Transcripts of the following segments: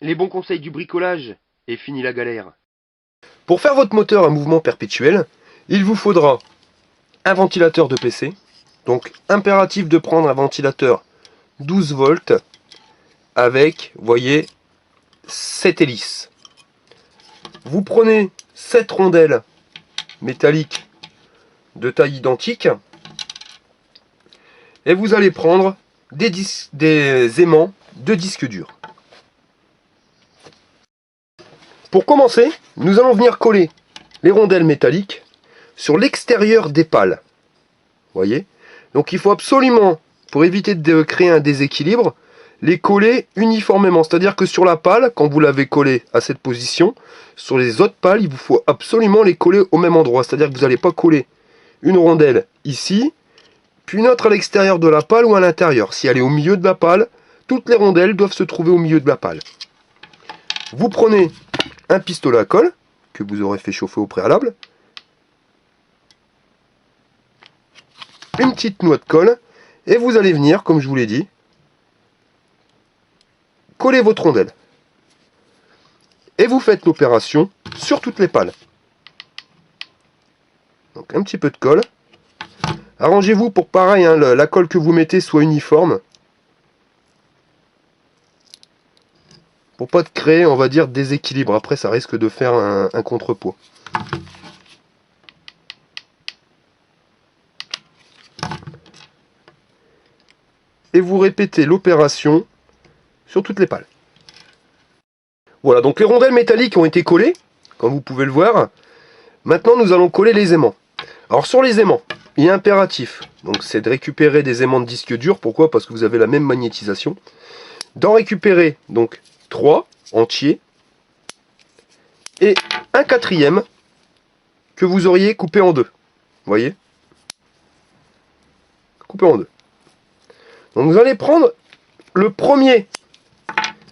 Les bons conseils du bricolage, et fini la galère. Pour faire votre moteur à mouvement perpétuel, il vous faudra un ventilateur de PC. Donc impératif de prendre un ventilateur 12 volts avec, voyez, 7 hélices. Vous prenez 7 rondelles métalliques de taille identique et vous allez prendre des aimants de disque dur. Pour commencer, nous allons venir coller les rondelles métalliques sur l'extérieur des pales. Voyez? Donc il faut absolument, pour éviter de créer un déséquilibre, les coller uniformément. C'est-à-dire que sur la pale, quand vous l'avez collé à cette position, sur les autres pales, il vous faut absolument les coller au même endroit. C'est-à-dire que vous n'allez pas coller une rondelle ici, puis une autre à l'extérieur de la pale ou à l'intérieur. Si elle est au milieu de la pale, toutes les rondelles doivent se trouver au milieu de la pale. Vous prenez un pistolet à colle, que vous aurez fait chauffer au préalable, une petite noix de colle, et vous allez venir, comme je vous l'ai dit, coller votre rondelle. Et vous faites l'opération sur toutes les pales. Donc un petit peu de colle. Arrangez-vous pour pareil, hein, la colle que vous mettez soit uniforme. Pour pas de créer, on va dire, déséquilibre. Après, ça risque de faire un contrepoids. Et vous répétez l'opération sur toutes les pales. Voilà, donc les rondelles métalliques ont été collées, comme vous pouvez le voir. Maintenant, nous allons coller les aimants. Alors sur les aimants, il est impératif, donc c'est de récupérer des aimants de disque dur. Pourquoi? Parce que vous avez la même magnétisation. D'en récupérer donc 3 entiers et un quatrième que vous auriez coupé en deux. Vous voyez? Coupé en deux. Donc vous allez prendre le premier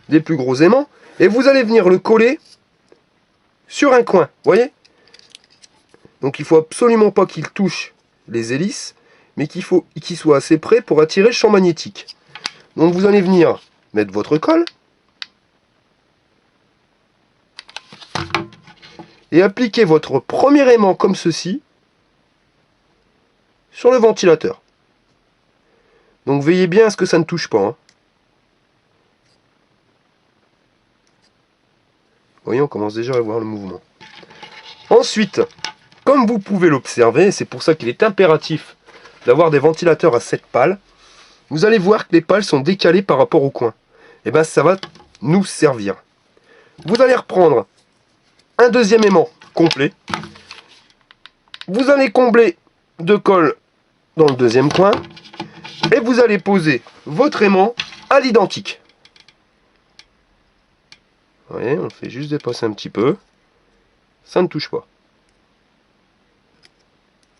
des plus gros aimants et vous allez venir le coller sur un coin. Vous voyez? Donc il faut absolument pas qu'il touche les hélices, mais qu'il soit assez près pour attirer le champ magnétique. Donc vous allez venir mettre votre colle et appliquer votre premier aimant comme ceci sur le ventilateur. Donc veillez bien à ce que ça ne touche pas. Hein. Vous voyez, on commence déjà à voir le mouvement. Ensuite, comme vous pouvez l'observer, c'est pour ça qu'il est impératif d'avoir des ventilateurs à 7 pales, vous allez voir que les pales sont décalées par rapport au coin. Et bien ça va nous servir. Vous allez reprendre un deuxième aimant complet. Vous allez combler de colle dans le deuxième coin. Et vous allez poser votre aimant à l'identique. Vous voyez, on le fait juste dépasser un petit peu. Ça ne touche pas.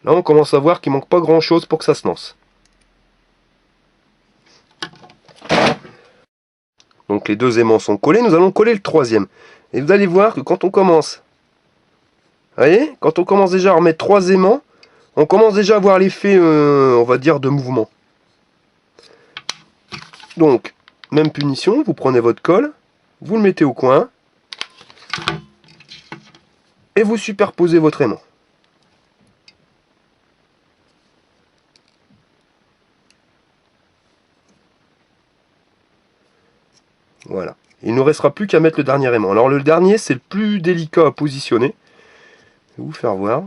Là, on commence à voir qu'il manque pas grand chose pour que ça se lance. Donc les deux aimants sont collés, nous allons coller le troisième. Et vous allez voir que quand on commence, vous voyez, quand on commence déjà à remettre 3 aimants, on commence déjà à voir l'effet, on va dire, de mouvement. Donc, même punition, vous prenez votre colle, vous le mettez au coin, et vous superposez votre aimant. Voilà. Il ne nous restera plus qu'à mettre le dernier aimant. Alors le dernier, c'est le plus délicat à positionner. Je vais vous faire voir.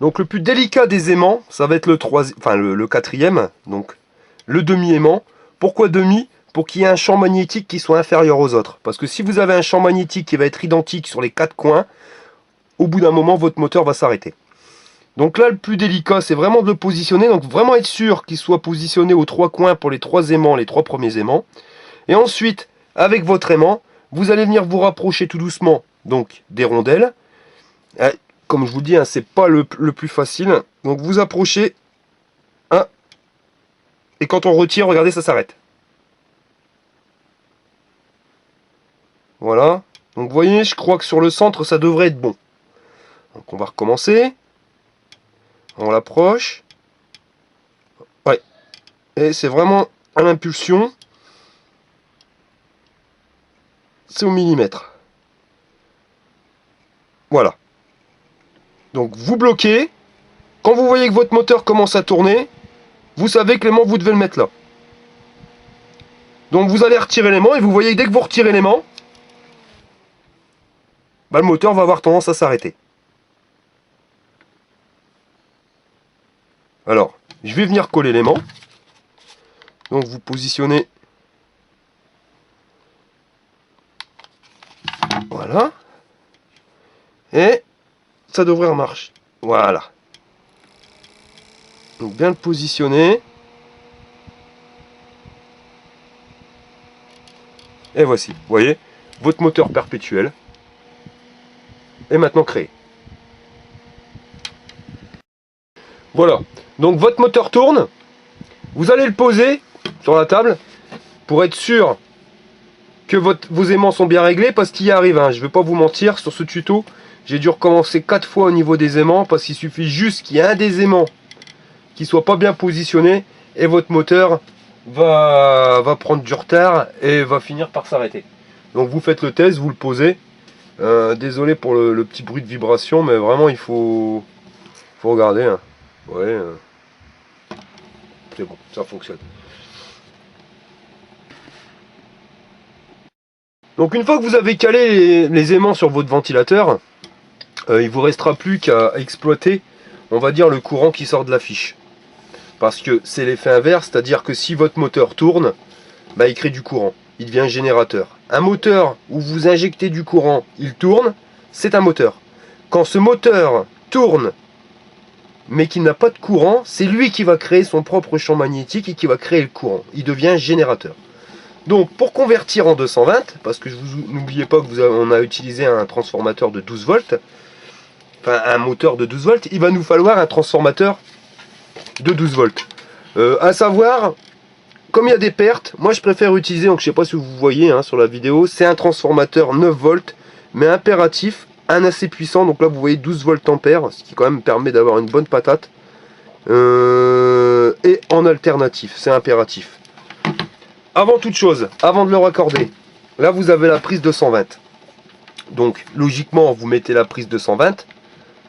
Donc le plus délicat des aimants, ça va être le quatrième, donc le demi-aimant. Pourquoi demi? Pour qu'il y ait un champ magnétique qui soit inférieur aux autres. Parce que si vous avez un champ magnétique qui va être identique sur les 4 coins, au bout d'un moment, votre moteur va s'arrêter. Donc là, le plus délicat, c'est vraiment de le positionner. Donc vraiment être sûr qu'il soit positionné aux 3 coins pour les 3 aimants, les 3 premiers aimants. Et ensuite, avec votre aimant, vous allez venir vous rapprocher tout doucement donc des rondelles. Comme je vous dis, hein, c'est pas le plus facile. Donc vous approchez. Hein, et quand on retire, regardez, ça s'arrête. Voilà. Donc vous voyez, je crois que sur le centre, ça devrait être bon. Donc on va recommencer. On l'approche. Ouais. Et c'est vraiment à l'impulsion. c'est au millimètre. Voilà. Donc vous bloquez. Quand vous voyez que votre moteur commence à tourner, vous savez que l'aimant, vous devez le mettre là. Donc vous allez retirer l'aimant et vous voyez que dès que vous retirez l'aimant, bah, le moteur va avoir tendance à s'arrêter. Alors, je vais venir coller l'aimant. Donc vous positionnez. Voilà. Et ça devrait marcher. Voilà. Donc bien le positionner. Et voici, vous voyez, votre moteur perpétuel est maintenant créé. Voilà, donc votre moteur tourne. Vous allez le poser sur la table pour être sûr que vos aimants sont bien réglés, parce qu'il y arrive, hein, je ne vais pas vous mentir, sur ce tuto, j'ai dû recommencer 4 fois au niveau des aimants, parce qu'il suffit juste qu'il y ait un des aimants qui soit pas bien positionné et votre moteur va prendre du retard et va finir par s'arrêter. Donc vous faites le test, vous le posez. Désolé pour le petit bruit de vibration, mais vraiment il faut regarder. Hein. Ouais, c'est bon, ça fonctionne. Donc une fois que vous avez calé les aimants sur votre ventilateur, il vous restera plus qu'à exploiter, on va dire, le courant qui sort de la fiche. Parce que c'est l'effet inverse, c'est-à-dire que si votre moteur tourne, bah, il crée du courant, il devient un générateur. Un moteur où vous injectez du courant, il tourne, c'est un moteur. Quand ce moteur tourne, mais qu'il n'a pas de courant, c'est lui qui va créer son propre champ magnétique et qui va créer le courant. Il devient un générateur. Donc pour convertir en 220, parce que n'oubliez pas que on a utilisé un transformateur de 12 volts, enfin un moteur de 12 volts, il va nous falloir un transformateur de 12 volts. À savoir, comme il y a des pertes, moi je préfère utiliser, donc je sais pas si vous voyez hein, sur la vidéo, c'est un transformateur 9 volts, mais impératif, un assez puissant, donc là vous voyez 12 volts ampères, ce qui quand même permet d'avoir une bonne patate. Et en alternatif, c'est impératif. Avant toute chose, avant de le raccorder, là vous avez la prise 220. Donc logiquement vous mettez la prise 220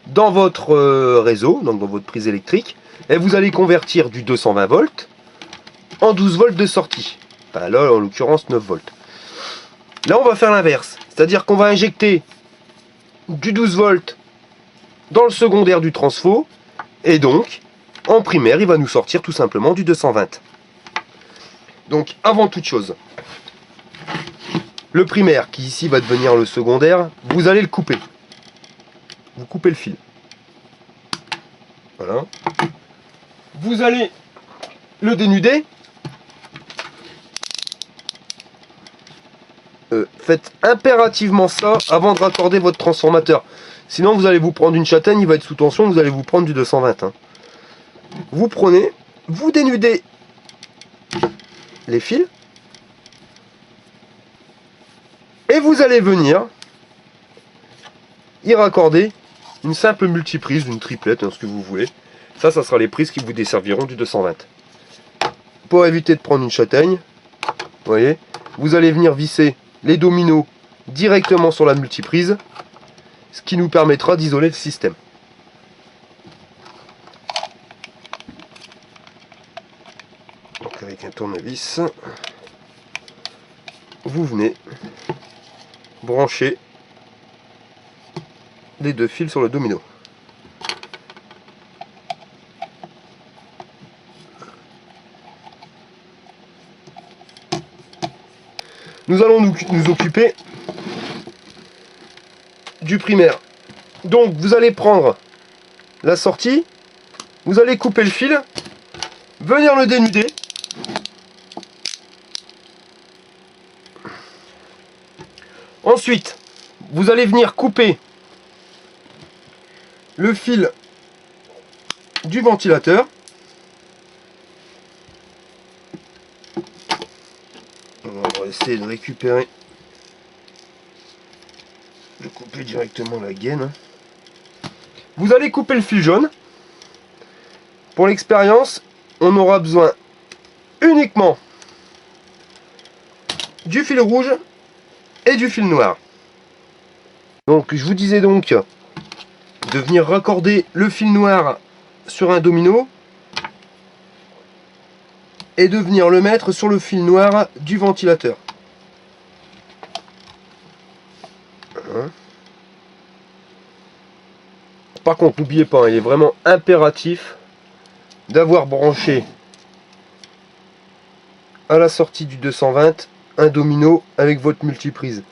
dans votre réseau, donc dans votre prise électrique, et vous allez convertir du 220 volts en 12 volts de sortie. Enfin, là en l'occurrence 9 volts. Là on va faire l'inverse, c'est-à-dire qu'on va injecter du 12 volts dans le secondaire du transfo, et donc en primaire il va nous sortir tout simplement du 220. Donc avant toute chose, le primaire qui ici va devenir le secondaire, vous allez le couper. Vous coupez le fil. Voilà. Vous allez le dénuder. Faites impérativement ça avant de raccorder votre transformateur. Sinon vous allez vous prendre une châtaigne, il va être sous tension, vous allez vous prendre du 220. Hein. Vous prenez, vous dénudez les fils. Et vous allez venir y raccorder une simple multiprise, une triplette, hein, ce que vous voulez. Ça sera les prises qui vous desserviront du 220. Pour éviter de prendre une châtaigne, vous voyez, vous allez venir visser les dominos directement sur la multiprise, ce qui nous permettra d'isoler le système. Donc avec un tournevis, vous venez brancher les deux fils sur le domino. Nous allons nous occuper du primaire. Donc vous allez prendre la sortie, vous allez couper le fil, venir le dénuder. Ensuite, vous allez venir couper le fil du ventilateur. On va essayer de récupérer, de couper directement la gaine. Vous allez couper le fil jaune. Pour l'expérience, on aura besoin uniquement du fil rouge et du fil noir. Donc je vous disais donc de venir raccorder le fil noir sur un domino et de venir le mettre sur le fil noir du ventilateur. Par contre, n'oubliez pas, il est vraiment impératif d'avoir branché à la sortie du 220 un domino avec votre multiprise.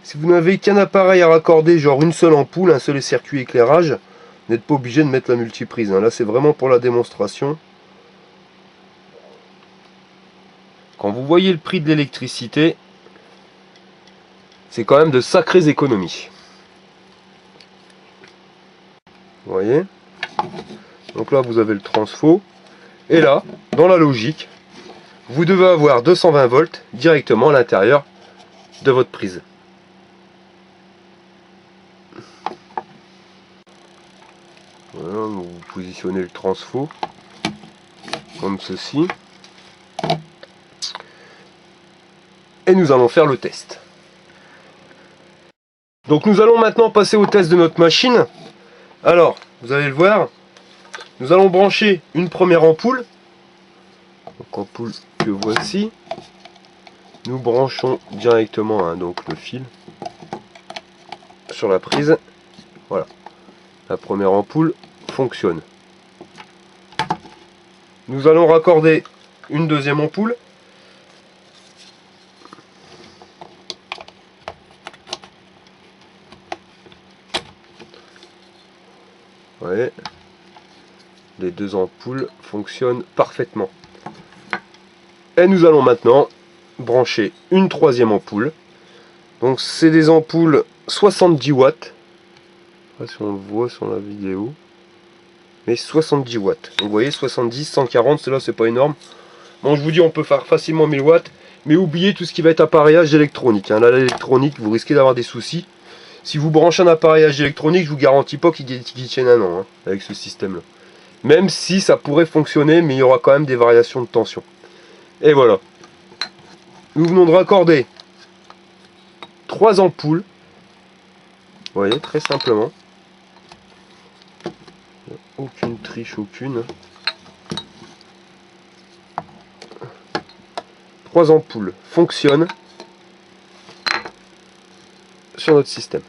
Si vous n'avez qu'un appareil à raccorder, genre une seule ampoule, un seul circuit éclairage, vous n'êtes pas obligé de mettre la multiprise. Là, c'est vraiment pour la démonstration. Quand vous voyez le prix de l'électricité, c'est quand même de sacrées économies. Vous voyez? Donc là, vous avez le transfo. Et là, dans la logique, vous devez avoir 220 volts directement à l'intérieur de votre prise. Voilà, vous positionnez le transfo comme ceci. Et nous allons faire le test. Donc nous allons maintenant passer au test de notre machine. Alors, vous allez le voir, nous allons brancher une première ampoule. Donc ampoule que voici. Nous branchons directement donc le fil sur la prise. Voilà. La première ampoule fonctionne. Nous allons raccorder une deuxième ampoule. Vous voyez, les deux ampoules fonctionnent parfaitement. Et nous allons maintenant brancher une troisième ampoule. Donc c'est des ampoules 70 watts. Je ne sais pas si on le voit sur la vidéo. Mais 70 watts. Donc vous voyez 70, 140, cela c'est pas énorme. Bon, je vous dis on peut faire facilement 1000 watts. Mais oubliez tout ce qui va être appareillage électronique. Là l'électronique, vous risquez d'avoir des soucis. Si vous branchez un appareillage électronique, je vous garantis pas qu'il tienne un an avec ce système là. Même si ça pourrait fonctionner, mais il y aura quand même des variations de tension. Et voilà. Nous venons de raccorder 3 ampoules. Vous voyez, très simplement. Aucune triche, aucune. 3 ampoules fonctionnent sur notre système.